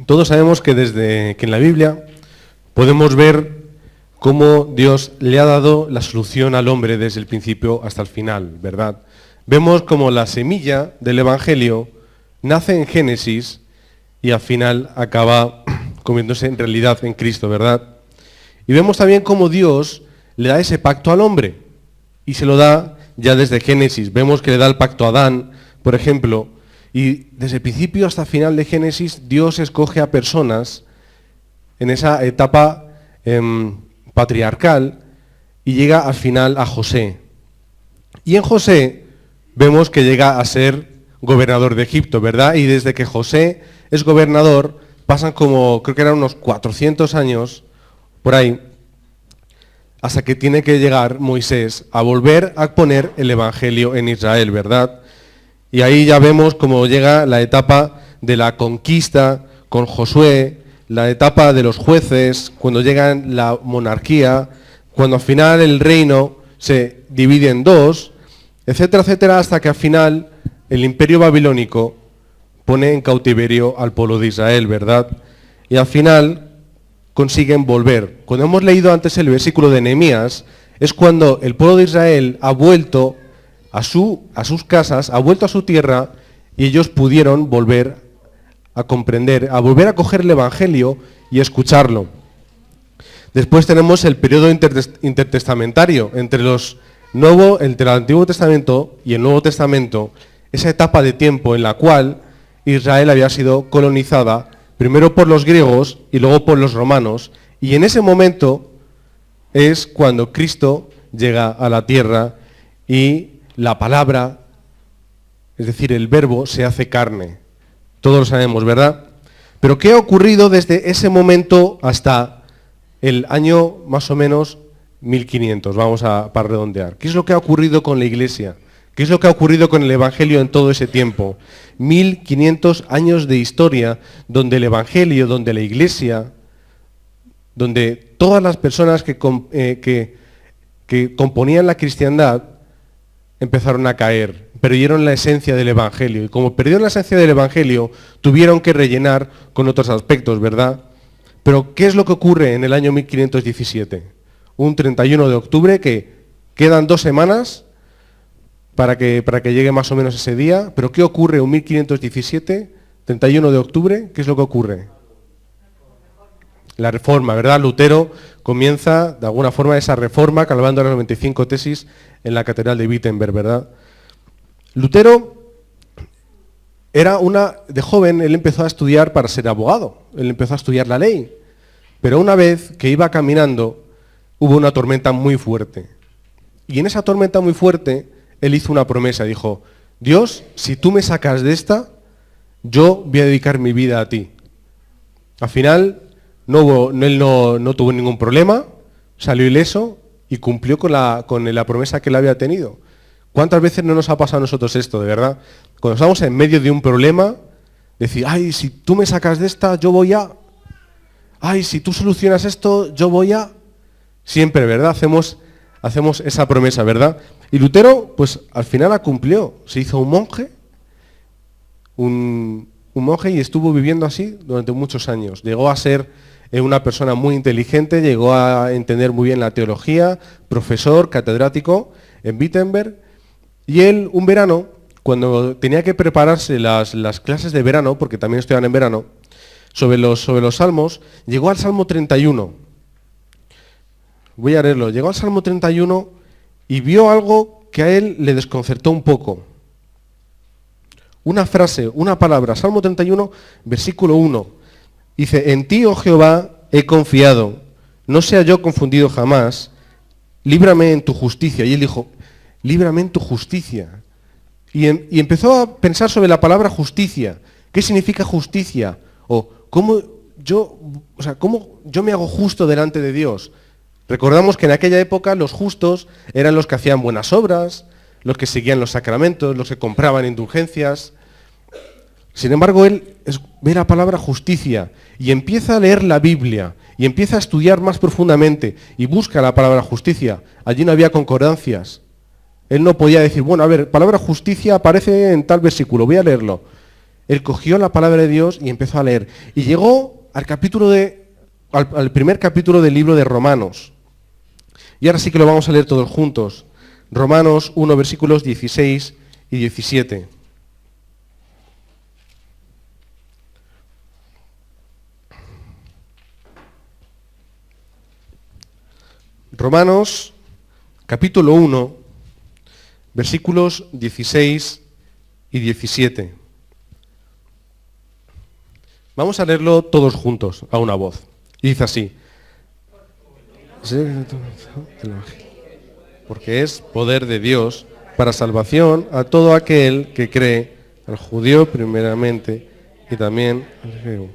Todos sabemos que desde que en la Biblia podemos ver cómo Dios le ha dado la solución al hombre desde el principio hasta el final, ¿verdad? Vemos como la semilla del Evangelio nace en Génesis y al final acaba convirtiéndose en realidad en Cristo, ¿verdad? Y vemos también cómo Dios le da ese pacto al hombre y se lo da ya desde Génesis. Vemos que le da el pacto a Adán, por ejemplo, y desde el principio hasta el final de Génesis Dios escoge a personas en esa etapa patriarcal y llega al final a José. Y en José vemos que llega a ser gobernador de Egipto, ¿verdad? Y desde que José es gobernador pasan como, creo que eran unos 400 años, por ahí, hasta que tiene que llegar Moisés a volver a poner el Evangelio en Israel, ¿verdad? Y ahí ya vemos cómo llega la etapa de la conquista con Josué, la etapa de los jueces, cuando llega la monarquía, cuando al final el reino se divide en dos, etcétera, etcétera, hasta que al final el imperio babilónico pone en cautiverio al pueblo de Israel, ¿verdad? Y al final consiguen volver. Cuando hemos leído antes el versículo de Nehemías, es cuando el pueblo de Israel ha vuelto a sus casas, ha vuelto a su tierra, y ellos pudieron volver a comprender, a volver a coger el Evangelio y escucharlo. Después tenemos el periodo intertestamentario entre el Antiguo Testamento y el Nuevo Testamento, esa etapa de tiempo en la cual Israel había sido colonizada primero por los griegos y luego por los romanos, y en ese momento es cuando Cristo llega a la tierra y la palabra, es decir, el verbo, se hace carne. Todos lo sabemos, ¿verdad? Pero ¿qué ha ocurrido desde ese momento hasta el año más o menos 1500? Vamos para redondear. ¿Qué es lo que ha ocurrido con la Iglesia? ¿Qué es lo que ha ocurrido con el Evangelio en todo ese tiempo? 1500 años de historia donde el Evangelio, donde la Iglesia, donde todas las personas que componían la cristiandad empezaron a caer, perdieron la esencia del Evangelio. Y como perdieron la esencia del Evangelio, tuvieron que rellenar con otros aspectos, ¿verdad? Pero ¿qué es lo que ocurre en el año 1517? Un 31 de octubre, que quedan 2 semanas para que llegue más o menos ese día. Pero ¿qué ocurre un 1517, 31 de octubre? ¿Qué es lo que ocurre? La reforma, ¿verdad? Lutero comienza, de alguna forma, esa reforma, calvando las 95 tesis en la Catedral de Wittenberg, ¿verdad? Lutero de joven, él empezó a estudiar para ser abogado, él empezó a estudiar la ley, pero una vez que iba caminando, hubo una tormenta muy fuerte. Y en esa tormenta muy fuerte, él hizo una promesa, dijo: Dios, si tú me sacas de esta, yo voy a dedicar mi vida a ti. Al final, él no tuvo ningún problema, salió ileso y cumplió con la promesa que él había tenido. ¿Cuántas veces no nos ha pasado a nosotros esto, de verdad? Cuando estamos en medio de un problema, decir: ay, si tú me sacas de esta, yo voy a... ay, si tú solucionas esto, yo voy a... Siempre, ¿verdad? Hacemos esa promesa, ¿verdad? Y Lutero, pues al final la cumplió. Se hizo un monje y estuvo viviendo así durante muchos años. Llegó a ser una persona muy inteligente, llegó a entender muy bien la teología, profesor, catedrático en Wittenberg. Y él, un verano, cuando tenía que prepararse las clases de verano, porque también estudiaban en verano, sobre los salmos, llegó al Salmo 31. Voy a leerlo. Llegó al Salmo 31 y vio algo que a él le desconcertó un poco. Una frase, una palabra, Salmo 31, versículo 1. Dice: en ti, oh Jehová, he confiado, no sea yo confundido jamás, líbrame en tu justicia. Y él dijo: líbrame en tu justicia. Y empezó a pensar sobre la palabra justicia. ¿Qué significa justicia? O cómo yo me hago justo delante de Dios. Recordamos que en aquella época los justos eran los que hacían buenas obras, los que seguían los sacramentos, los que compraban indulgencias. Sin embargo, él ve la palabra justicia y empieza a leer la Biblia y empieza a estudiar más profundamente y busca la palabra justicia. Allí no había concordancias. Él no podía decir: bueno, a ver, palabra justicia aparece en tal versículo, voy a leerlo. Él cogió la palabra de Dios y empezó a leer. Y llegó al primer capítulo del libro de Romanos. Y ahora sí que lo vamos a leer todos juntos. Romanos 1, versículos 16 y 17. Romanos, capítulo 1, versículos 16 y 17. Vamos a leerlo todos juntos, a una voz. Y dice así. Porque es poder de Dios para salvación a todo aquel que cree, al judío primeramente y también al griego.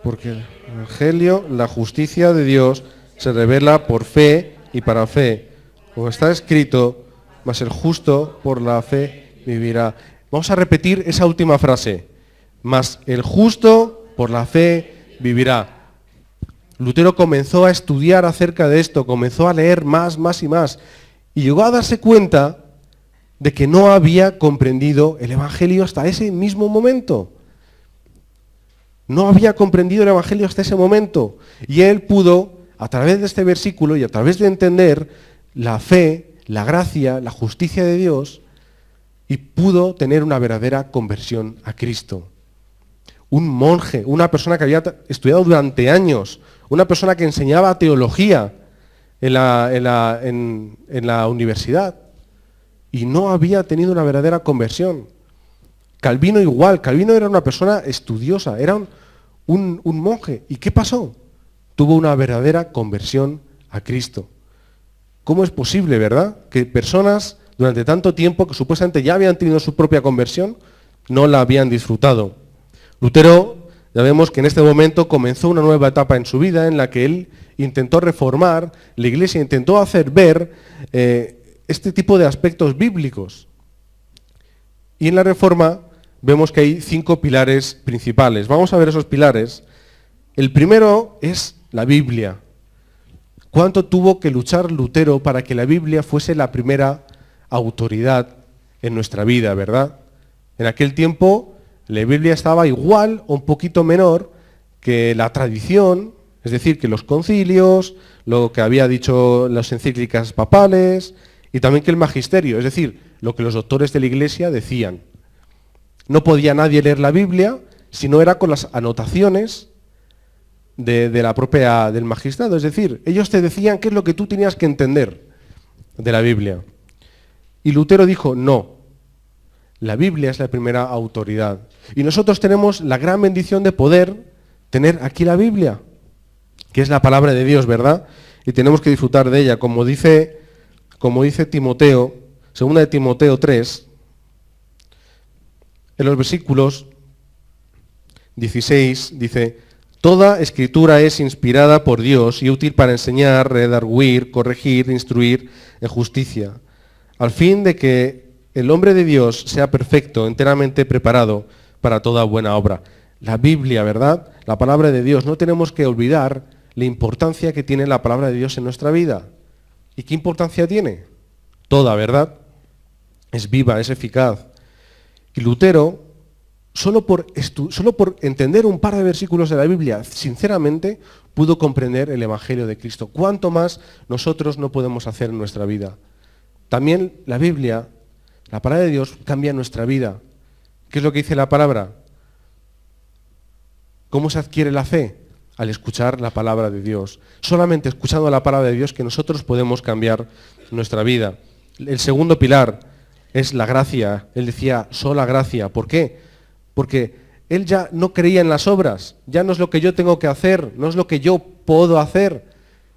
Porque el Evangelio, la justicia de Dios, se revela por fe y para fe. Como está escrito, mas el justo por la fe vivirá. Vamos a repetir esa última frase. Mas el justo por la fe vivirá. Lutero comenzó a estudiar acerca de esto, comenzó a leer más y más. Y llegó a darse cuenta de que no había comprendido el Evangelio hasta ese mismo momento. No había comprendido el Evangelio hasta ese momento. Y él pudo, a través de este versículo y a través de entender la fe, la gracia, la justicia de Dios, y pudo tener una verdadera conversión a Cristo. Un monje, una persona que había estudiado durante años, una persona que enseñaba teología en la universidad y no había tenido una verdadera conversión. Calvino igual, Calvino era una persona estudiosa, era un monje. ¿Y qué pasó? Tuvo una verdadera conversión a Cristo. ¿Cómo es posible, verdad? Que personas durante tanto tiempo que supuestamente ya habían tenido su propia conversión, no la habían disfrutado. Lutero, ya vemos que en este momento comenzó una nueva etapa en su vida en la que él intentó reformar la Iglesia, intentó hacer ver este tipo de aspectos bíblicos. Y en la Reforma vemos que hay 5 pilares principales. Vamos a ver esos pilares. El primero es la Biblia. ¿Cuánto tuvo que luchar Lutero para que la Biblia fuese la primera autoridad en nuestra vida, verdad? En aquel tiempo la Biblia estaba igual o un poquito menor que la tradición, es decir, que los concilios, lo que había dicho las encíclicas papales y también que el magisterio, es decir, lo que los doctores de la Iglesia decían. No podía nadie leer la Biblia si no era con las anotaciones del magistrado. Es decir, ellos te decían qué es lo que tú tenías que entender de la Biblia. Y Lutero dijo, no, la Biblia es la primera autoridad. Y nosotros tenemos la gran bendición de poder tener aquí la Biblia, que es la palabra de Dios, ¿verdad? Y tenemos que disfrutar de ella, como dice Timoteo, 2 de Timoteo 3, en los versículos 16, dice, toda escritura es inspirada por Dios y útil para enseñar, redarguir, corregir, instruir en justicia, al fin de que el hombre de Dios sea perfecto, enteramente preparado para toda buena obra. La Biblia, ¿verdad? La palabra de Dios. No tenemos que olvidar la importancia que tiene la palabra de Dios en nuestra vida. ¿Y qué importancia tiene? Toda, ¿verdad? Es viva, es eficaz. Y Lutero, solo por entender un par de versículos de la Biblia, sinceramente, pudo comprender el Evangelio de Cristo. ¿Cuánto más nosotros no podemos hacer en nuestra vida? También la Biblia, la palabra de Dios, cambia nuestra vida. ¿Qué es lo que dice la palabra? ¿Cómo se adquiere la fe? Al escuchar la palabra de Dios. Solamente escuchando la palabra de Dios que nosotros podemos cambiar nuestra vida. El segundo pilar es la gracia. Él decía, sola gracia. ¿Por qué? Porque él ya no creía en las obras. Ya no es lo que yo tengo que hacer, no es lo que yo puedo hacer,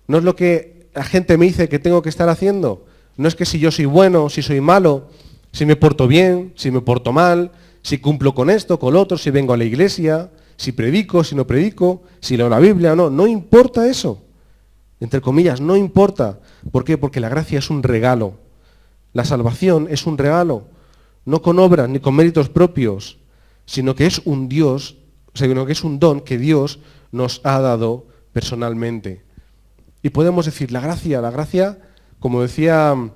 no es lo que la gente me dice que tengo que estar haciendo. No es que si yo soy bueno, si soy malo, si me porto bien, si me porto mal, si cumplo con esto, con lo otro, si vengo a la iglesia, si predico, si no predico, si leo la Biblia o no. No importa eso. Entre comillas, no importa. ¿Por qué? Porque la gracia es un regalo. La salvación es un regalo. No con obras ni con méritos propios, sino que es un Dios, sino que es un don que Dios nos ha dado personalmente. Y podemos decir, la gracia, como decía un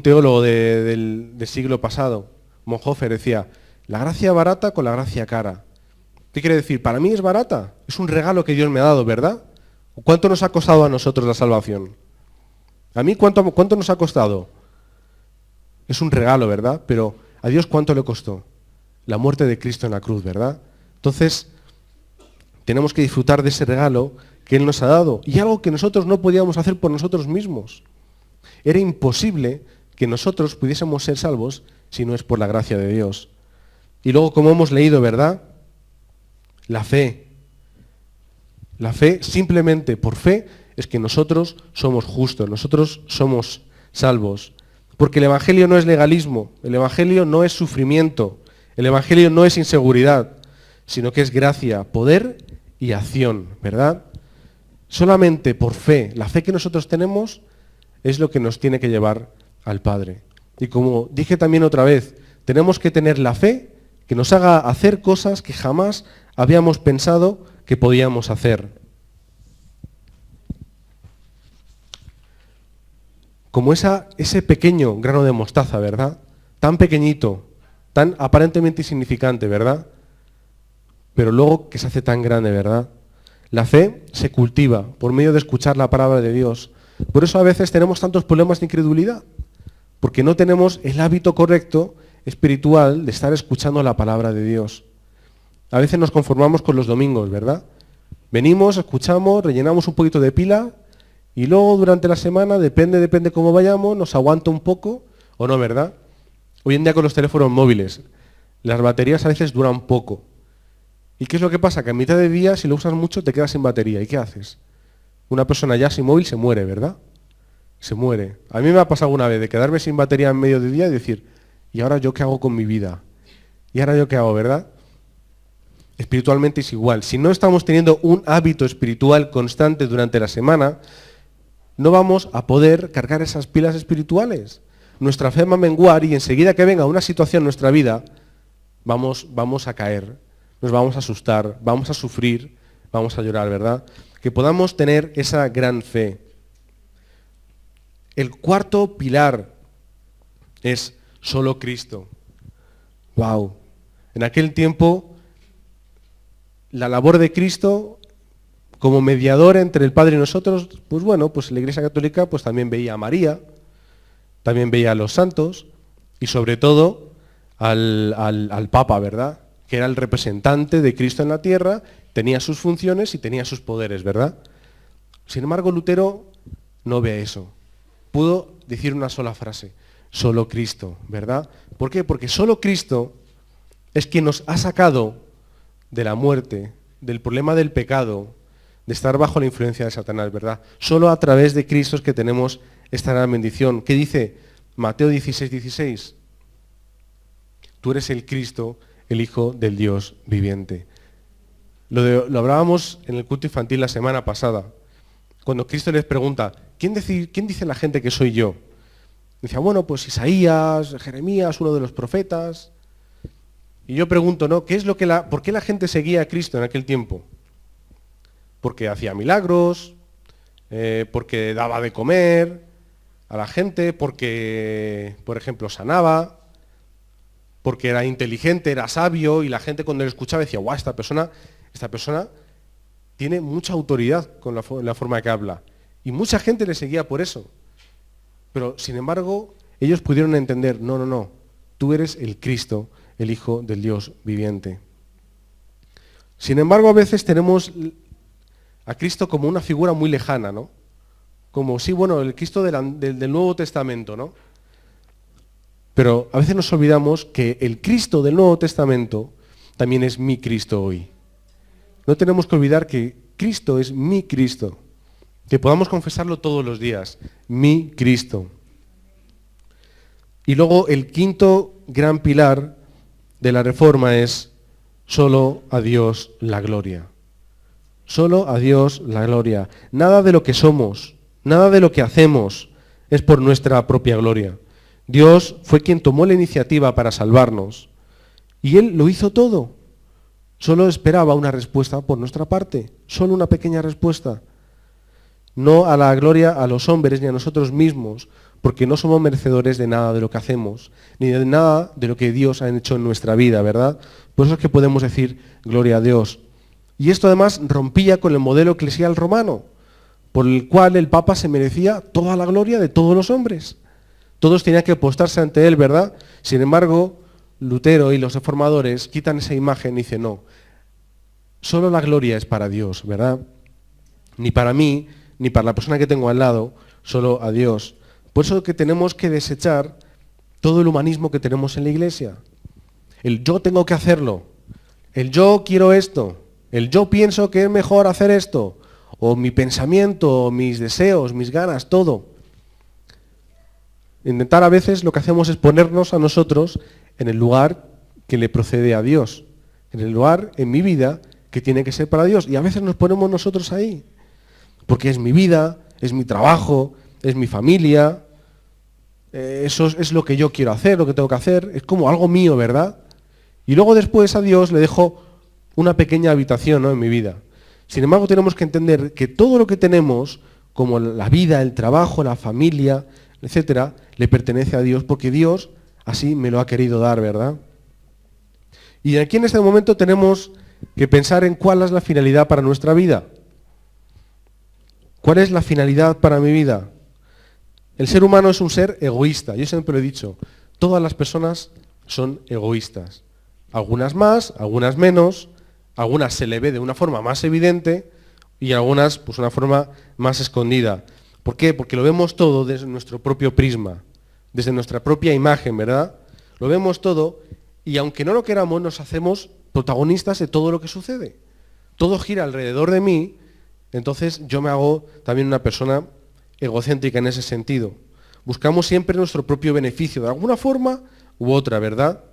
teólogo del siglo pasado, Bonhoeffer decía, la gracia barata con la gracia cara. ¿Qué quiere decir? Para mí es barata, es un regalo que Dios me ha dado, ¿verdad? ¿Cuánto nos ha costado a nosotros la salvación? ¿A mí cuánto nos ha costado? Es un regalo, ¿verdad? Pero ¿a Dios cuánto le costó? La muerte de Cristo en la cruz, ¿verdad? Entonces, tenemos que disfrutar de ese regalo que Él nos ha dado y algo que nosotros no podíamos hacer por nosotros mismos. Era imposible que nosotros pudiésemos ser salvos si no es por la gracia de Dios. Y luego, como hemos leído, ¿verdad? La fe. La fe, simplemente por fe, es que nosotros somos justos, nosotros somos salvos. Porque el Evangelio no es legalismo, el Evangelio no es sufrimiento, el Evangelio no es inseguridad, sino que es gracia, poder y acción, ¿verdad? Solamente por fe, la fe que nosotros tenemos es lo que nos tiene que llevar al Padre. Y como dije también otra vez, tenemos que tener la fe que nos haga hacer cosas que jamás habíamos pensado que podíamos hacer. Como ese pequeño grano de mostaza, ¿verdad? Tan pequeñito, tan aparentemente insignificante, ¿verdad? Pero luego que se hace tan grande, ¿verdad? La fe se cultiva por medio de escuchar la palabra de Dios. Por eso a veces tenemos tantos problemas de incredulidad, porque no tenemos el hábito correcto espiritual de estar escuchando la palabra de Dios. A veces nos conformamos con los domingos, ¿verdad? Venimos, escuchamos, rellenamos un poquito de pila y luego durante la semana, depende cómo vayamos, nos aguanta un poco o no, ¿verdad? Hoy en día con los teléfonos móviles, las baterías a veces duran poco. ¿Y qué es lo que pasa? Que a mitad de día, si lo usas mucho, te quedas sin batería. ¿Y qué haces? Una persona ya sin móvil se muere, ¿verdad? Se muere. A mí me ha pasado una vez de quedarme sin batería en medio de día y decir, ¿y ahora yo qué hago con mi vida? ¿Y ahora yo qué hago, verdad? Espiritualmente es igual. Si no estamos teniendo un hábito espiritual constante durante la semana, no vamos a poder cargar esas pilas espirituales. Nuestra fe va a menguar y enseguida que venga una situación en nuestra vida, vamos a caer, nos vamos a asustar, vamos a sufrir, vamos a llorar, ¿verdad? Que podamos tener esa gran fe. El cuarto pilar es solo Cristo. ¡Wow! En aquel tiempo, la labor de Cristo como mediador entre el Padre y nosotros, pues bueno, pues la Iglesia Católica pues también veía a María, también veía a los santos y sobre todo al Papa, ¿verdad? Que era el representante de Cristo en la tierra, tenía sus funciones y tenía sus poderes, ¿verdad? Sin embargo, Lutero no ve eso. Pudo decir una sola frase, solo Cristo, ¿verdad? ¿Por qué? Porque solo Cristo es quien nos ha sacado de la muerte, del problema del pecado, de estar bajo la influencia de Satanás, ¿verdad? Solo a través de Cristo es que tenemos esta gran bendición. ¿Qué dice Mateo 16:16? Tú eres el Cristo, el Hijo del Dios viviente. Lo hablábamos en el culto infantil la semana pasada, cuando Cristo les pregunta, ¿quién dice la gente que soy yo? Decía, bueno, pues Isaías, Jeremías, uno de los profetas. Y yo pregunto, ¿no? ¿Por qué la gente seguía a Cristo en aquel tiempo? Porque hacía milagros, porque daba de comer a la gente, porque, por ejemplo, sanaba, porque era inteligente, era sabio, y la gente cuando le escuchaba decía, guau, esta persona tiene mucha autoridad con la forma que habla. Y mucha gente le seguía por eso. Pero, sin embargo, ellos pudieron entender, no, tú eres el Cristo, el Hijo del Dios viviente. Sin embargo, a veces tenemos a Cristo como una figura muy lejana, ¿no? Como, sí, bueno, el Cristo del Nuevo Testamento, ¿no? Pero a veces nos olvidamos que el Cristo del Nuevo Testamento también es mi Cristo hoy. No tenemos que olvidar que Cristo es mi Cristo, que podamos confesarlo todos los días, mi Cristo. Y luego el quinto gran pilar de la Reforma es solo a Dios la gloria. Solo a Dios la gloria. Nada de lo que somos, nada de lo que hacemos es por nuestra propia gloria. Dios fue quien tomó la iniciativa para salvarnos y Él lo hizo todo. Solo esperaba una respuesta por nuestra parte, solo una pequeña respuesta. No a la gloria a los hombres ni a nosotros mismos, porque no somos merecedores de nada de lo que hacemos, ni de nada de lo que Dios ha hecho en nuestra vida, ¿verdad? Por eso es que podemos decir gloria a Dios. Y esto además rompía con el modelo eclesial romano, por el cual el Papa se merecía toda la gloria de todos los hombres. Todos tenían que postrarse ante él, ¿verdad? Sin embargo, Lutero y los reformadores quitan esa imagen y dicen, no, solo la gloria es para Dios, ¿verdad? Ni para mí, ni para la persona que tengo al lado, solo a Dios. Por eso que tenemos que desechar todo el humanismo que tenemos en la Iglesia. El yo tengo que hacerlo, el yo quiero esto, el yo pienso que es mejor hacer esto, o mi pensamiento, o mis deseos, mis ganas, todo. Intentar a veces lo que hacemos es ponernos a nosotros en el lugar que le procede a Dios, en el lugar en mi vida que tiene que ser para Dios. Y a veces nos ponemos nosotros ahí, porque es mi vida, es mi trabajo, es mi familia, eso es lo que yo quiero hacer, lo que tengo que hacer, es como algo mío, ¿verdad? Y luego después a Dios le dejo una pequeña habitación, ¿no?, en mi vida. Sin embargo, tenemos que entender que todo lo que tenemos, como la vida, el trabajo, la familia, etcétera, le pertenece a Dios, porque Dios así me lo ha querido dar, ¿verdad? Y aquí en este momento tenemos que pensar en cuál es la finalidad para nuestra vida. ¿Cuál es la finalidad para mi vida? El ser humano es un ser egoísta, yo siempre lo he dicho, todas las personas son egoístas. Algunas más, algunas menos, algunas se le ve de una forma más evidente y algunas pues una forma más escondida. ¿Por qué? Porque lo vemos todo desde nuestro propio prisma, desde nuestra propia imagen, ¿verdad? Lo vemos todo y aunque no lo queramos nos hacemos protagonistas de todo lo que sucede. Todo gira alrededor de mí, entonces yo me hago también una persona egocéntrica en ese sentido. Buscamos siempre nuestro propio beneficio, de alguna forma u otra, ¿verdad?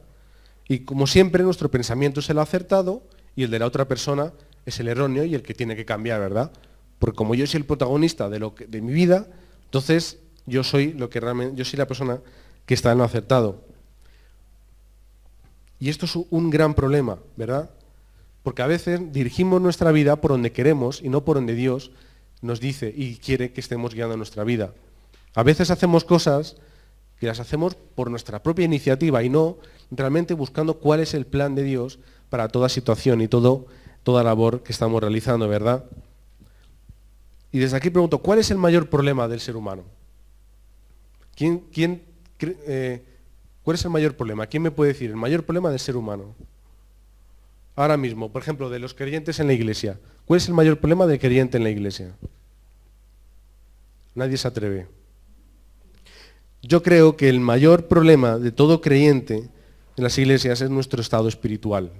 Y como siempre nuestro pensamiento es el acertado y el de la otra persona es el erróneo y el que tiene que cambiar, ¿verdad? Porque como yo soy el protagonista de mi vida, entonces yo soy la persona que está en lo acertado. Y esto es un gran problema, ¿verdad? Porque a veces dirigimos nuestra vida por donde queremos y no por donde Dios nos dice y quiere que estemos guiando nuestra vida. A veces hacemos cosas que las hacemos por nuestra propia iniciativa y no realmente buscando cuál es el plan de Dios para toda situación y toda labor que estamos realizando, ¿verdad? Y desde aquí pregunto, ¿cuál es el mayor problema del ser humano? ¿Cuál es el mayor problema? ¿Quién me puede decir el mayor problema del ser humano? Ahora mismo, por ejemplo, de los creyentes en la iglesia. ¿Cuál es el mayor problema del creyente en la iglesia? Nadie se atreve. Yo creo que el mayor problema de todo creyente en las iglesias es nuestro estado espiritual.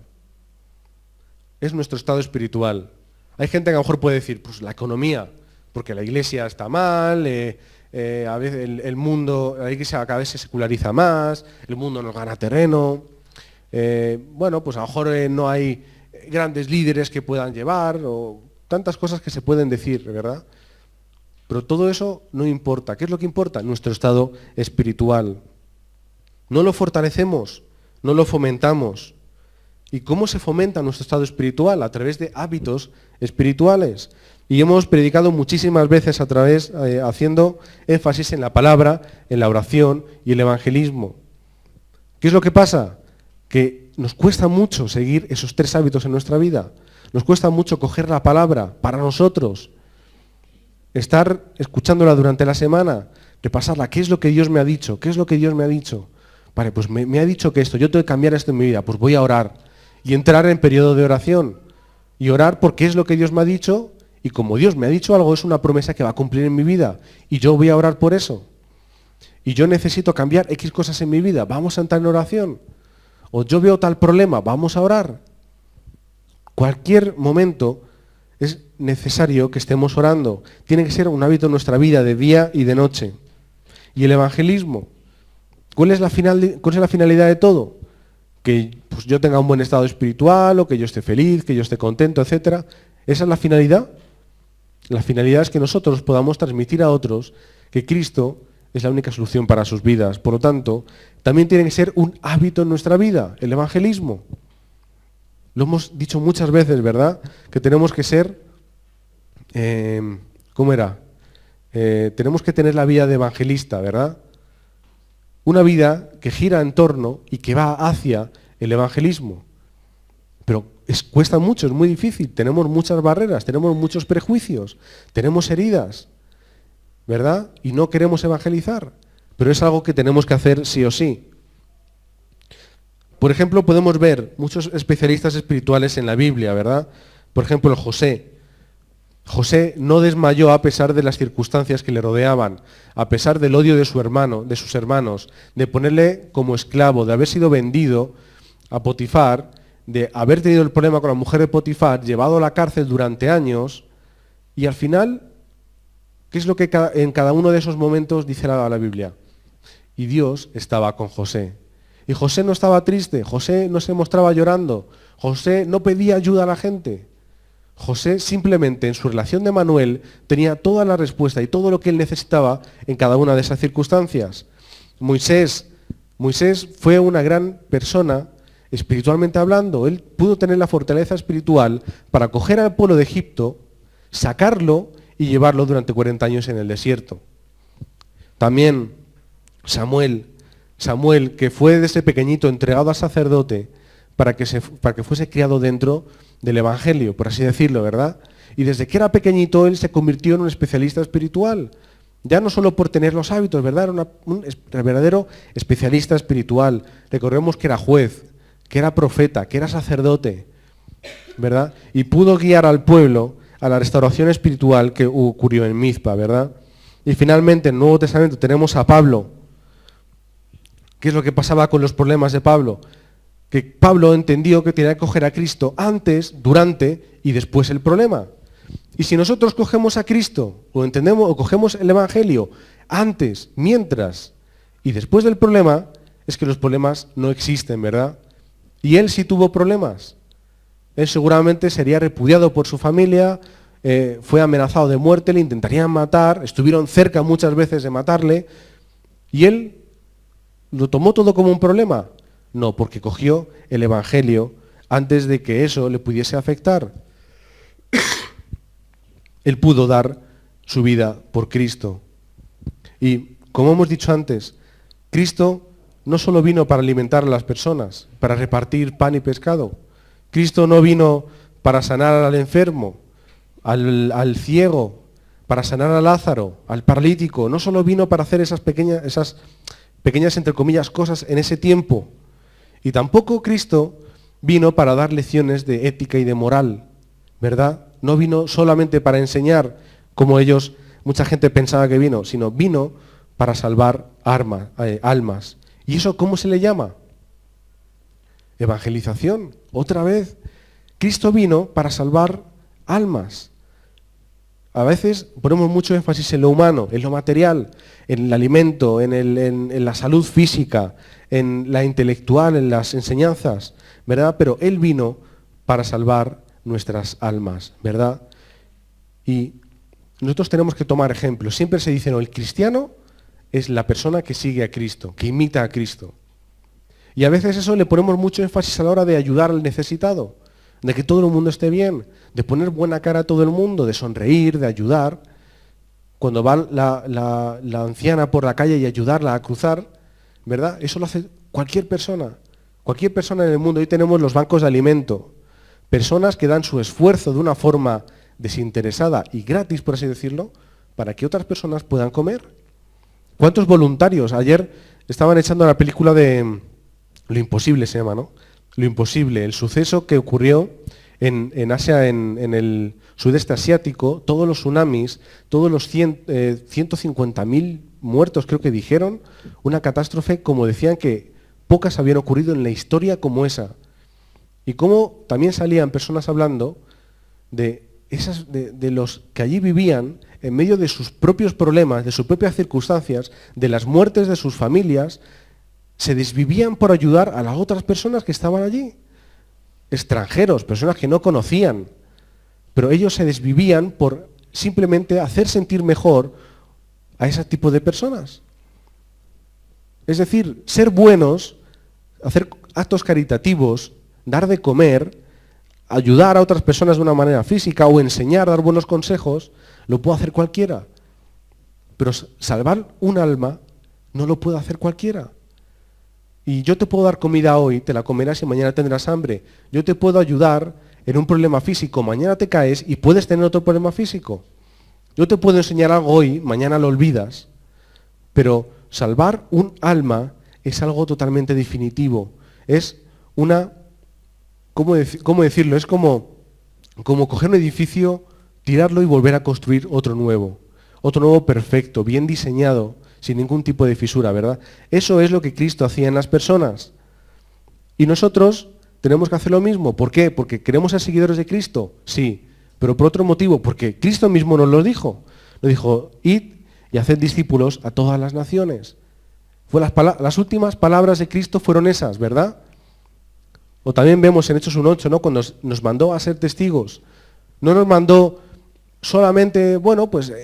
Es nuestro estado espiritual. Hay gente que a lo mejor puede decir, pues la economía, porque la iglesia está mal, a veces el mundo, la iglesia cada vez se seculariza más, el mundo nos gana terreno. Bueno, pues a lo mejor no hay grandes líderes que puedan llevar, o tantas cosas que se pueden decir, ¿verdad? Pero todo eso no importa. ¿Qué es lo que importa? Nuestro estado espiritual. No lo fortalecemos, no lo fomentamos. ¿Y cómo se fomenta nuestro estado espiritual? A través de hábitos espirituales. Y hemos predicado muchísimas veces haciendo énfasis en la palabra, en la oración y el evangelismo. ¿Qué es lo que pasa? Que nos cuesta mucho seguir esos 3 hábitos en nuestra vida. Nos cuesta mucho coger la palabra para nosotros, estar escuchándola durante la semana, repasarla. ¿Qué es lo que Dios me ha dicho? ¿Qué es lo que Dios me ha dicho? Vale, pues me ha dicho que esto, yo tengo que cambiar esto en mi vida, pues voy a orar. Y entrar en periodo de oración. Y orar porque es lo que Dios me ha dicho, y como Dios me ha dicho algo, es una promesa que va a cumplir en mi vida. Y yo voy a orar por eso. Y yo necesito cambiar X cosas en mi vida, vamos a entrar en oración. O yo veo tal problema, vamos a orar. Cualquier momento es necesario que estemos orando. Tiene que ser un hábito en nuestra vida de día y de noche. Y el evangelismo, ¿cuál es la finalidad de todo? Que pues, yo tenga un buen estado espiritual, o que yo esté feliz, que yo esté contento, etc. ¿Esa es la finalidad? La finalidad es que nosotros podamos transmitir a otros que Cristo es la única solución para sus vidas. Por lo tanto, también tiene que ser un hábito en nuestra vida, el evangelismo. Lo hemos dicho muchas veces, ¿verdad? Que tenemos que ser, ¿cómo era? tenemos que tener la vida de evangelista, ¿verdad? Una vida que gira en torno y que va hacia el evangelismo. Pero cuesta mucho, es muy difícil, tenemos muchas barreras, tenemos muchos prejuicios, tenemos heridas, ¿verdad? Y no queremos evangelizar, pero es algo que tenemos que hacer sí o sí. Por ejemplo, podemos ver muchos especialistas espirituales en la Biblia, ¿verdad? Por ejemplo, José. José no desmayó a pesar de las circunstancias que le rodeaban, a pesar del odio de su hermano, de sus hermanos, de ponerle como esclavo, de haber sido vendido a Potifar, de haber tenido el problema con la mujer de Potifar, llevado a la cárcel durante años, y al final, ¿qué es lo que en cada uno de esos momentos dice la Biblia? Y Dios estaba con José. Y José no estaba triste, José no se mostraba llorando, José no pedía ayuda a la gente. José simplemente en su relación de Manuel tenía toda la respuesta y todo lo que él necesitaba en cada una de esas circunstancias. Moisés fue una gran persona espiritualmente hablando. Él pudo tener la fortaleza espiritual para coger al pueblo de Egipto, sacarlo y llevarlo durante 40 años en el desierto. También Samuel, que fue desde pequeñito entregado a sacerdote para que fuese criado dentro del Evangelio, por así decirlo, ¿verdad? Y desde que era pequeñito él se convirtió en un especialista espiritual. Ya no solo por tener los hábitos, ¿verdad? Era un verdadero especialista espiritual. Recordemos que era juez, que era profeta, que era sacerdote, ¿verdad? Y pudo guiar al pueblo a la restauración espiritual que ocurrió en Mizpa, ¿verdad? Y finalmente en el Nuevo Testamento tenemos a Pablo. ¿Qué es lo que pasaba con los problemas de Pablo? Que Pablo entendió que tenía que coger a Cristo antes, durante y después el problema. Y si nosotros cogemos a Cristo, o cogemos el Evangelio antes, mientras y después del problema, es que los problemas no existen, ¿verdad? Y él sí tuvo problemas. Él seguramente sería repudiado por su familia, fue amenazado de muerte, le intentarían matar, estuvieron cerca muchas veces de matarle, y él lo tomó todo como un problema. No, porque cogió el Evangelio antes de que eso le pudiese afectar. Él pudo dar su vida por Cristo. Y como hemos dicho antes, Cristo no solo vino para alimentar a las personas, para repartir pan y pescado. Cristo no vino para sanar al enfermo, al ciego, para sanar a Lázaro, al paralítico. No solo vino para hacer esas pequeñas, entre comillas, cosas en ese tiempo. Y tampoco Cristo vino para dar lecciones de ética y de moral, ¿verdad? No vino solamente para enseñar como mucha gente pensaba que vino, sino vino para salvar almas. ¿Y eso cómo se le llama? Evangelización. Otra vez, Cristo vino para salvar almas. A veces ponemos mucho énfasis en lo humano, en lo material, en el alimento, en la salud física, en la intelectual, en las enseñanzas, ¿verdad? Pero Él vino para salvar nuestras almas, ¿verdad? Y nosotros tenemos que tomar ejemplos. Siempre se dice, no, el cristiano es la persona que sigue a Cristo, que imita a Cristo. Y a veces eso le ponemos mucho énfasis a la hora de ayudar al necesitado, de que todo el mundo esté bien, de poner buena cara a todo el mundo, de sonreír, de ayudar. Cuando va la anciana por la calle y ayudarla a cruzar, ¿verdad? Eso lo hace cualquier persona en el mundo. Hoy tenemos los bancos de alimento, personas que dan su esfuerzo de una forma desinteresada y gratis, por así decirlo, para que otras personas puedan comer. ¿Cuántos voluntarios? Ayer estaban echando la película de Lo Imposible, se llama, ¿no? Lo Imposible, el suceso que ocurrió en Asia, en el sudeste asiático, todos los tsunamis, todos los 150.000 muertos, creo que dijeron, una catástrofe, como decían, que pocas habían ocurrido en la historia como esa. Y cómo también salían personas hablando de los que allí vivían en medio de sus propios problemas, de sus propias circunstancias, de las muertes de sus familias, se desvivían por ayudar a las otras personas que estaban allí. Extranjeros, personas que no conocían, pero ellos se desvivían por simplemente hacer sentir mejor a ese tipo de personas. Es decir, ser buenos, hacer actos caritativos, dar de comer, ayudar a otras personas de una manera física o enseñar, dar buenos consejos, lo puede hacer cualquiera. pero salvar un alma no lo puede hacer cualquiera. Y yo te puedo dar comida hoy, te la comerás y mañana tendrás hambre. Yo te puedo ayudar en un problema físico, mañana te caes y puedes tener otro problema físico. Yo te puedo enseñar algo hoy, mañana lo olvidas. Pero salvar un alma es algo totalmente definitivo. Es una, ¿cómo decirlo? Es como coger un edificio, tirarlo y volver a construir otro nuevo perfecto, bien diseñado, sin ningún tipo de fisura, ¿verdad? Eso es lo que Cristo hacía en las personas. Y nosotros tenemos que hacer lo mismo. ¿Por qué? ¿Porque queremos ser seguidores de Cristo? Sí, pero por otro motivo, porque Cristo mismo nos lo dijo. Nos dijo, id y haced discípulos a todas las naciones. Las últimas palabras de Cristo fueron esas, ¿verdad? O también vemos en Hechos 1:8, ¿no? Cuando nos mandó a ser testigos. No nos mandó solamente,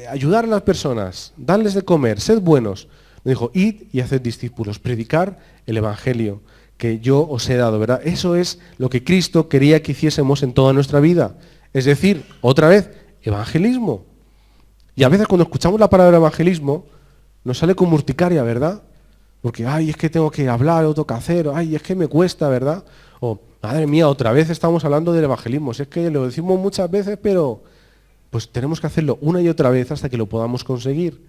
ayudar a las personas, darles de comer, sed buenos. Nos dijo, id y haced discípulos, predicar el Evangelio que yo os he dado, ¿verdad? Eso es lo que Cristo quería que hiciésemos en toda nuestra vida. Es decir, otra vez, evangelismo. Y a veces cuando escuchamos la palabra evangelismo, nos sale como urticaria, ¿verdad? Porque, es que tengo que hablar, o tengo que hacer, es que me cuesta, ¿verdad? O, madre mía, otra vez estamos hablando del evangelismo. Si es que lo decimos muchas veces, pero pues tenemos que hacerlo una y otra vez hasta que lo podamos conseguir.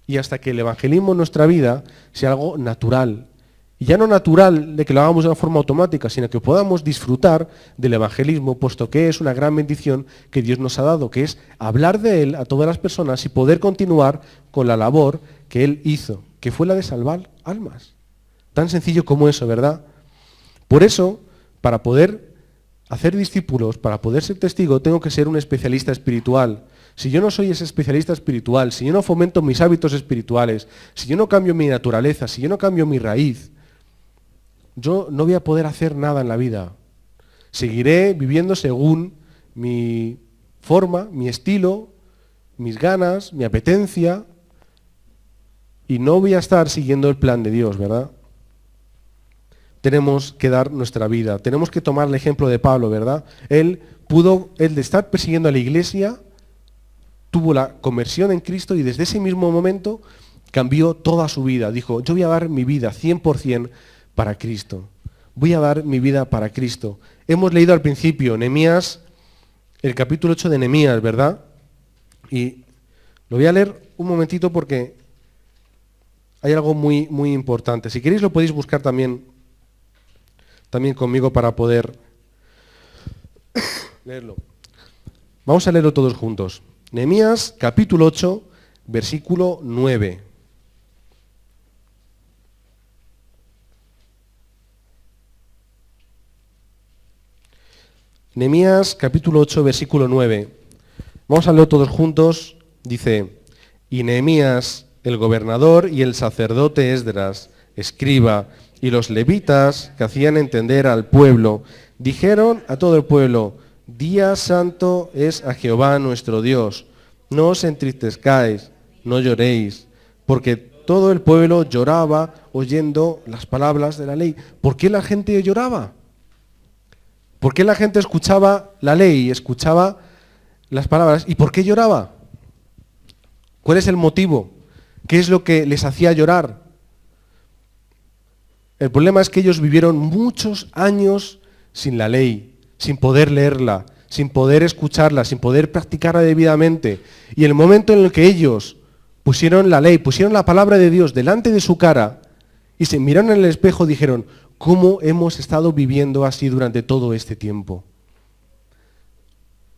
Y hasta que el evangelismo en nuestra vida sea algo natural. Y ya no natural de que lo hagamos de una forma automática, sino que podamos disfrutar del evangelismo, puesto que es una gran bendición que Dios nos ha dado, que es hablar de Él a todas las personas y poder continuar con la labor que Él hizo, que fue la de salvar almas. Tan sencillo como eso, ¿verdad? Por eso, para poder hacer discípulos, para poder ser testigo, tengo que ser un especialista espiritual. Si yo no soy ese especialista espiritual, si yo no fomento mis hábitos espirituales, si yo no cambio mi naturaleza, si yo no cambio mi raíz, yo no voy a poder hacer nada en la vida. Seguiré viviendo según mi forma, mi estilo, mis ganas, mi apetencia, y no voy a estar siguiendo el plan de Dios, ¿verdad? Tenemos que dar nuestra vida. Tenemos que tomar el ejemplo de Pablo, ¿verdad? Él de estar persiguiendo a la iglesia, tuvo la conversión en Cristo y desde ese mismo momento cambió toda su vida. Dijo, yo voy a dar mi vida 100% para Cristo. Voy a dar mi vida para Cristo. Hemos leído al principio Nehemías, el capítulo 8 de Nehemías, ¿verdad? Y lo voy a leer un momentito porque hay algo muy, muy importante. Si queréis lo podéis buscar también conmigo para poder leerlo. Vamos a leerlo todos juntos. Nehemías, capítulo 8, versículo 9. Nehemías, capítulo 8, versículo 9. Vamos a leerlo todos juntos. Dice, y Nehemías, el gobernador, y el sacerdote Esdras, escriba, y los levitas que hacían entender al pueblo, dijeron a todo el pueblo, día santo es a Jehová nuestro Dios, no os entristezcáis, no lloréis, porque todo el pueblo lloraba oyendo las palabras de la ley. ¿Por qué la gente lloraba? ¿Por qué la gente escuchaba la ley, escuchaba las palabras? ¿Y por qué lloraba? ¿Cuál es el motivo? ¿Qué es lo que les hacía llorar? El problema es que ellos vivieron muchos años sin la ley, sin poder leerla, sin poder escucharla, sin poder practicarla debidamente. Y el momento en el que ellos pusieron la ley, pusieron la palabra de Dios delante de su cara y se miraron en el espejo, dijeron, ¿cómo hemos estado viviendo así durante todo este tiempo?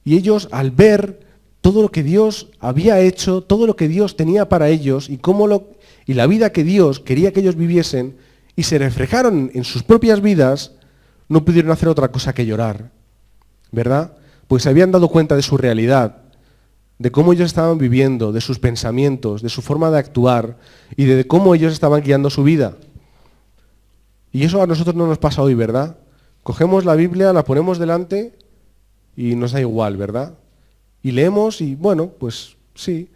Y ellos, al ver todo lo que Dios había hecho, todo lo que Dios tenía para ellos y la vida que Dios quería que ellos viviesen, y se reflejaron en sus propias vidas, no pudieron hacer otra cosa que llorar, ¿verdad? Pues se habían dado cuenta de su realidad, de cómo ellos estaban viviendo, de sus pensamientos, de su forma de actuar y de cómo ellos estaban guiando su vida. Y eso a nosotros no nos pasa hoy, ¿verdad? Cogemos la Biblia, la ponemos delante y nos da igual, ¿verdad? Y leemos y bueno, pues sí,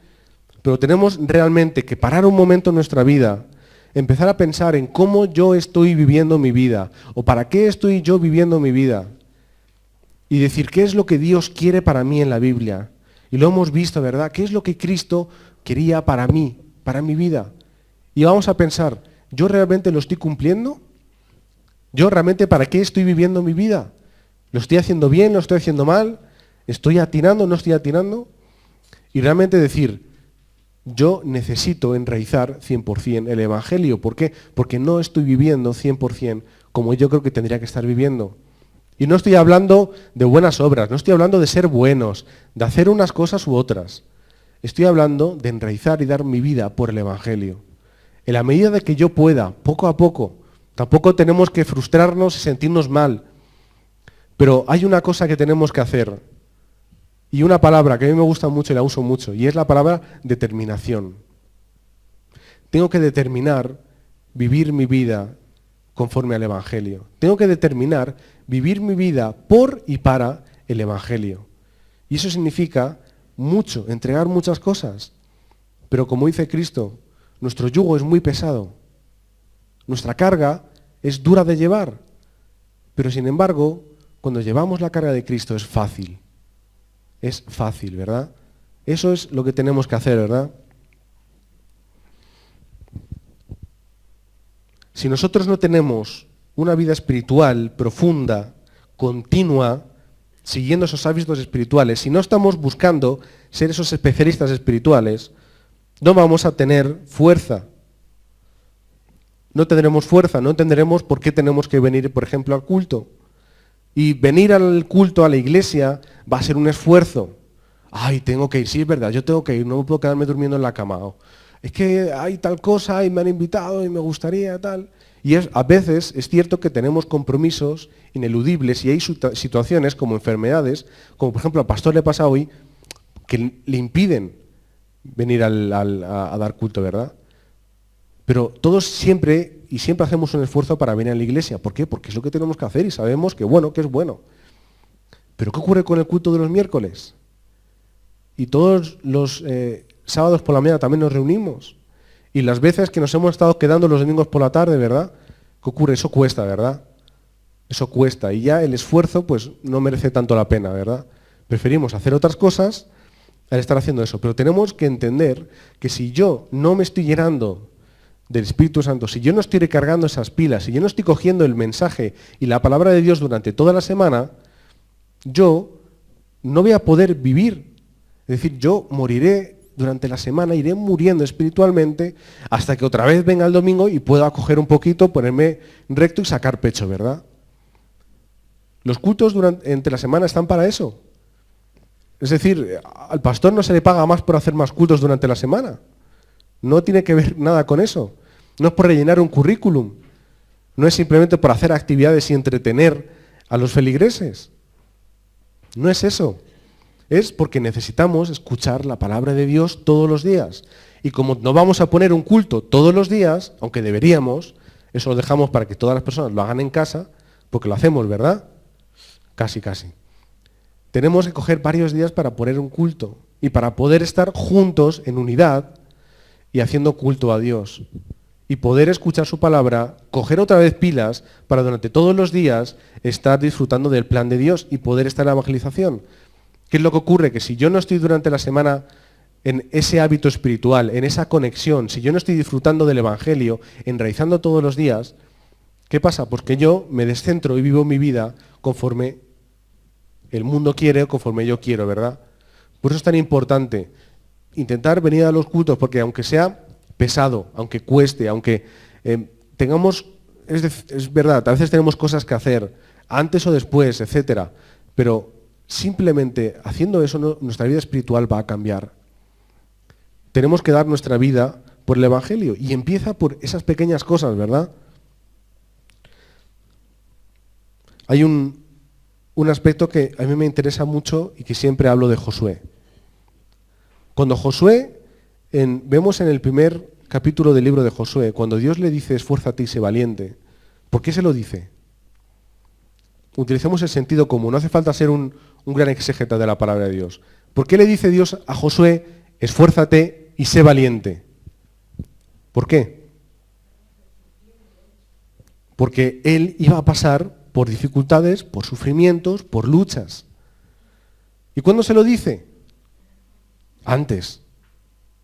pero tenemos realmente que parar un momento en nuestra vida, empezar a pensar en cómo yo estoy viviendo mi vida, o para qué estoy yo viviendo mi vida, y decir qué es lo que Dios quiere para mí en la Biblia. Y lo hemos visto, ¿verdad? ¿Qué es lo que Cristo quería para mí? para mi vida. Y vamos a pensar, ¿yo realmente lo estoy cumpliendo? ¿Yo realmente para qué estoy viviendo mi vida? ¿Lo estoy haciendo bien? ¿Lo estoy haciendo mal? ¿Estoy atinando? ¿No estoy atinando? Y realmente decir, yo necesito enraizar 100% el Evangelio. ¿Por qué? Porque no estoy viviendo 100% como yo creo que tendría que estar viviendo. Y no estoy hablando de buenas obras, no estoy hablando de ser buenos, de hacer unas cosas u otras. Estoy hablando de enraizar y dar mi vida por el Evangelio. En la medida de que yo pueda, poco a poco, tampoco tenemos que frustrarnos y sentirnos mal. Pero hay una cosa que tenemos que hacer, y una palabra que a mí me gusta mucho y la uso mucho, y es la palabra determinación. Tengo que determinar vivir mi vida conforme al Evangelio. Tengo que determinar vivir mi vida por y para el Evangelio. Y eso significa mucho, entregar muchas cosas. Pero como dice Cristo, nuestro yugo es muy pesado. Nuestra carga es dura de llevar. Pero sin embargo, cuando llevamos la carga de Cristo es fácil. Es fácil, ¿verdad? Eso es lo que tenemos que hacer, ¿verdad? Si nosotros no tenemos una vida espiritual profunda, continua, siguiendo esos hábitos espirituales, si no estamos buscando ser esos especialistas espirituales, no vamos a tener fuerza. No tendremos fuerza, no entenderemos por qué tenemos que venir, por ejemplo, al culto. Y venir al culto, a la iglesia, va a ser un esfuerzo. Ay, tengo que ir, sí, es verdad, yo tengo que ir, no puedo quedarme durmiendo en la cama. O, es que hay tal cosa y me han invitado y me gustaría tal. Y a veces es cierto que tenemos compromisos ineludibles y hay situaciones como enfermedades, como por ejemplo al pastor le pasa hoy, que le impiden venir a dar culto, ¿verdad? Pero todos siempre hacemos un esfuerzo para venir a la iglesia. ¿Por qué? Porque es lo que tenemos que hacer y sabemos que que es bueno. Pero ¿qué ocurre con el culto de los miércoles? Y todos los sábados por la mañana también nos reunimos. Y las veces que nos hemos estado quedando los domingos por la tarde, ¿verdad? ¿Qué ocurre? Eso cuesta, ¿verdad? Eso cuesta. Y ya el esfuerzo pues no merece tanto la pena, ¿verdad? Preferimos hacer otras cosas al estar haciendo eso. Pero tenemos que entender que si yo no me estoy llenando del Espíritu Santo, si yo no estoy recargando esas pilas, si yo no estoy cogiendo el mensaje y la palabra de Dios durante toda la semana, yo no voy a poder vivir. Es decir, yo moriré durante la semana, iré muriendo espiritualmente hasta que otra vez venga el domingo y pueda coger un poquito, ponerme recto y sacar pecho, ¿verdad? Los cultos entre la semana están para eso. Es decir, al pastor no se le paga más por hacer más cultos durante la semana. No tiene que ver nada con eso. No es por rellenar un currículum. No es simplemente por hacer actividades y entretener a los feligreses. No es eso. Es porque necesitamos escuchar la palabra de Dios todos los días. Y como no vamos a poner un culto todos los días, aunque deberíamos, eso lo dejamos para que todas las personas lo hagan en casa, porque lo hacemos, ¿verdad? Casi, casi. Tenemos que coger varios días para poner un culto y para poder estar juntos en unidad y haciendo culto a Dios. Y poder escuchar su palabra, coger otra vez pilas para durante todos los días estar disfrutando del plan de Dios y poder estar en la evangelización. ¿Qué es lo que ocurre? Que si yo no estoy durante la semana en ese hábito espiritual, en esa conexión, si yo no estoy disfrutando del Evangelio, enraizando todos los días, ¿qué pasa? Pues que yo me descentro y vivo mi vida conforme el mundo quiere o conforme yo quiero, ¿verdad? Por eso es tan importante intentar venir a los cultos, porque aunque sea pesado, aunque cueste, aunque tengamos, es verdad, a veces tenemos cosas que hacer, antes o después, etcétera, pero simplemente haciendo eso nuestra vida espiritual va a cambiar. Tenemos que dar nuestra vida por el Evangelio y empieza por esas pequeñas cosas, ¿verdad? Hay un aspecto que a mí me interesa mucho y que siempre hablo de Josué. Cuando Josué, vemos en el primer capítulo del libro de Josué, cuando Dios le dice esfuérzate y sé valiente, ¿por qué se lo dice? Utilicemos el sentido común, no hace falta ser un gran exégeta de la palabra de Dios. ¿Por qué le dice Dios a Josué esfuérzate y sé valiente? ¿Por qué? Porque él iba a pasar por dificultades, por sufrimientos, por luchas. ¿Y cuándo se lo dice? Antes.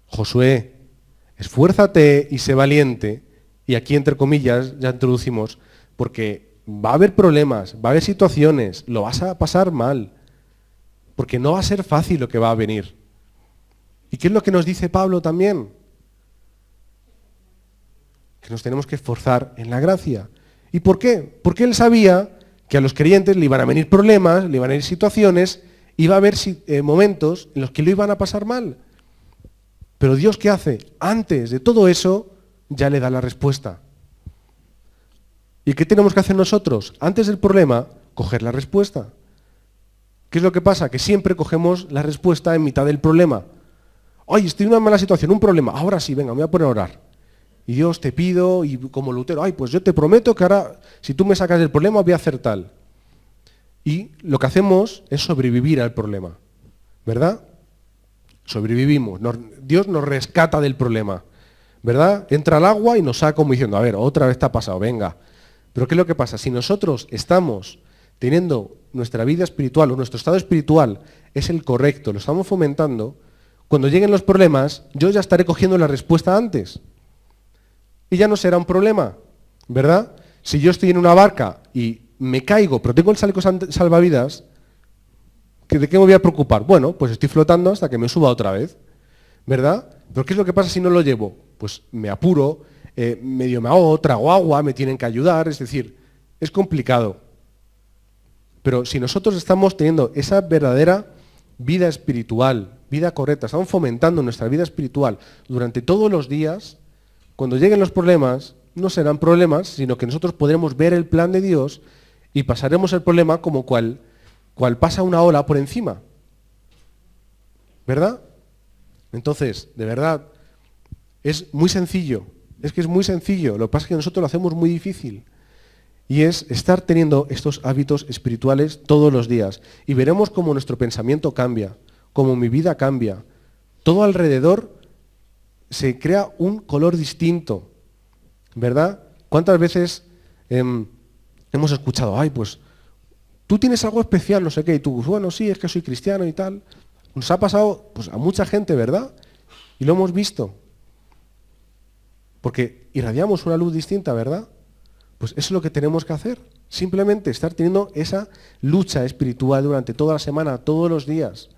Josué, esfuérzate y sé valiente, y aquí entre comillas ya introducimos, porque va a haber problemas, va a haber situaciones, lo vas a pasar mal, porque no va a ser fácil lo que va a venir. ¿Y qué es lo que nos dice Pablo también? Que nos tenemos que esforzar en la gracia. ¿Y por qué? Porque él sabía que a los creyentes le iban a venir problemas, le iban a venir situaciones, iba a haber momentos en los que lo iban a pasar mal. Pero Dios, ¿qué hace? Antes de todo eso, ya le da la respuesta. ¿Y qué tenemos que hacer nosotros? Antes del problema, coger la respuesta. ¿Qué es lo que pasa? Que siempre cogemos la respuesta en mitad del problema. Ay, estoy en una mala situación, un problema. Ahora sí, venga, me voy a poner a orar. Y Dios, te pido, y como Lutero, ay, pues yo te prometo que ahora, si tú me sacas del problema, voy a hacer tal. Y lo que hacemos es sobrevivir al problema, ¿verdad? Sobrevivimos. Dios nos rescata del problema, ¿verdad? Entra al agua y nos saca como diciendo, a ver, otra vez te ha pasado, venga. Pero ¿qué es lo que pasa? Si nosotros estamos teniendo nuestra vida espiritual o nuestro estado espiritual es el correcto, lo estamos fomentando, cuando lleguen los problemas, yo ya estaré cogiendo la respuesta antes. Y ya no será un problema, ¿verdad? Si yo estoy en una barca y me caigo, pero tengo el chaleco salvavidas, ¿de qué me voy a preocupar? Bueno, pues estoy flotando hasta que me suba otra vez, ¿verdad? Pero ¿qué es lo que pasa si no lo llevo? Pues me apuro, medio me ahogo, trago agua, me tienen que ayudar, es decir, es complicado. Pero si nosotros estamos teniendo esa verdadera vida espiritual, vida correcta, estamos fomentando nuestra vida espiritual durante todos los días, cuando lleguen los problemas, no serán problemas, sino que nosotros podremos ver el plan de Dios y pasaremos el problema como cual pasa una ola por encima. ¿Verdad? Entonces, de verdad, es muy sencillo. Es que es muy sencillo. Lo que pasa es que nosotros lo hacemos muy difícil. Y es estar teniendo estos hábitos espirituales todos los días. Y veremos cómo nuestro pensamiento cambia, cómo mi vida cambia. Todo alrededor se crea un color distinto, ¿verdad? ¿Cuántas veces hemos escuchado, ay, pues, tú tienes algo especial, no sé qué, y tú, bueno, sí, es que soy cristiano y tal? Nos ha pasado pues, a mucha gente, ¿verdad? Y lo hemos visto. Porque irradiamos una luz distinta, ¿verdad? Pues eso es lo que tenemos que hacer. Simplemente estar teniendo esa lucha espiritual durante toda la semana, todos los días.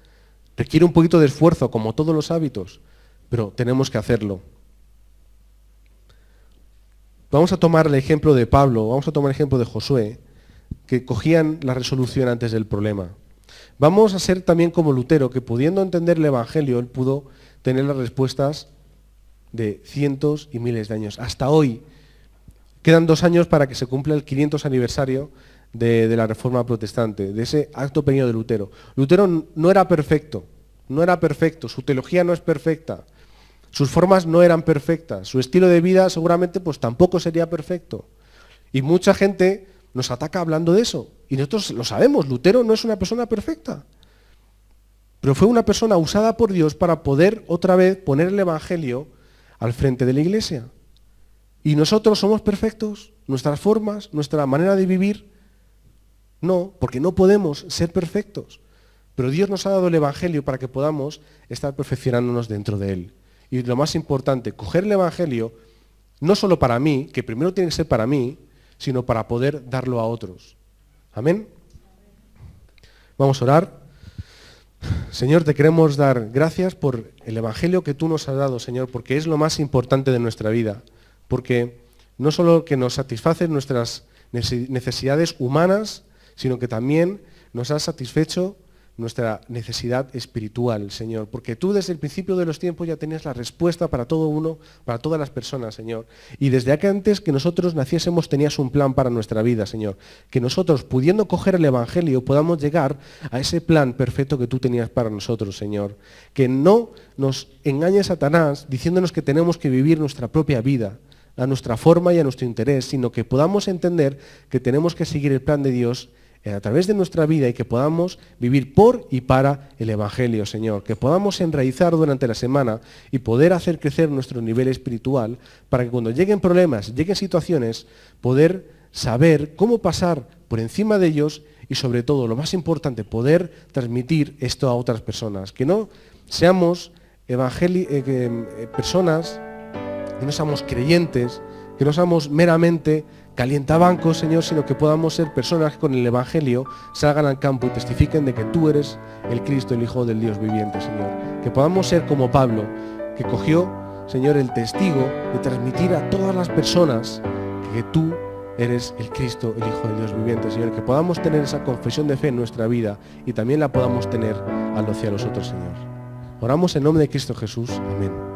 Requiere un poquito de esfuerzo, como todos los hábitos, pero tenemos que hacerlo. Vamos a tomar el ejemplo de Pablo, vamos a tomar el ejemplo de Josué, que cogían la resolución antes del problema. Vamos a ser también como Lutero, que pudiendo entender el Evangelio, él pudo tener las respuestas de cientos y miles de años. Hasta hoy, quedan 2 años para que se cumpla el 500 aniversario de la Reforma Protestante, de ese acto pequeño de Lutero. Lutero no era perfecto, su teología no es perfecta, sus formas no eran perfectas, su estilo de vida seguramente pues tampoco sería perfecto. Y mucha gente nos ataca hablando de eso. Y nosotros lo sabemos, Lutero no es una persona perfecta. Pero fue una persona usada por Dios para poder otra vez poner el Evangelio al frente de la iglesia. ¿Y nosotros somos perfectos? ¿Nuestras formas? ¿Nuestra manera de vivir? No, porque no podemos ser perfectos. Pero Dios nos ha dado el Evangelio para que podamos estar perfeccionándonos dentro de él. Y lo más importante, coger el Evangelio, no solo para mí, que primero tiene que ser para mí, sino para poder darlo a otros. Amén. Vamos a orar. Señor, te queremos dar gracias por el Evangelio que tú nos has dado, Señor, porque es lo más importante de nuestra vida. Porque no solo que nos satisface nuestras necesidades humanas, sino que también nos has satisfecho nuestra necesidad espiritual, Señor. Porque tú desde el principio de los tiempos ya tenías la respuesta para todo uno, para todas las personas, Señor. Y desde antes que nosotros naciésemos tenías un plan para nuestra vida, Señor. Que nosotros, pudiendo coger el Evangelio, podamos llegar a ese plan perfecto que tú tenías para nosotros, Señor. Que no nos engañe Satanás diciéndonos que tenemos que vivir nuestra propia vida, a nuestra forma y a nuestro interés, sino que podamos entender que tenemos que seguir el plan de Dios a través de nuestra vida y que podamos vivir por y para el Evangelio, Señor. Que podamos enraizar durante la semana y poder hacer crecer nuestro nivel espiritual para que cuando lleguen problemas, lleguen situaciones, poder saber cómo pasar por encima de ellos y sobre todo, lo más importante, poder transmitir esto a otras personas. Que no seamos personas y no seamos creyentes, que no seamos meramente calientabancos, Señor, sino que podamos ser personas que con el Evangelio salgan al campo y testifiquen de que tú eres el Cristo, el Hijo del Dios viviente, Señor. Que podamos ser como Pablo, que cogió, Señor, el testigo de transmitir a todas las personas que tú eres el Cristo, el Hijo del Dios viviente, Señor. Que podamos tener esa confesión de fe en nuestra vida y también la podamos tener hacia los otros, Señor. Oramos en nombre de Cristo Jesús. Amén.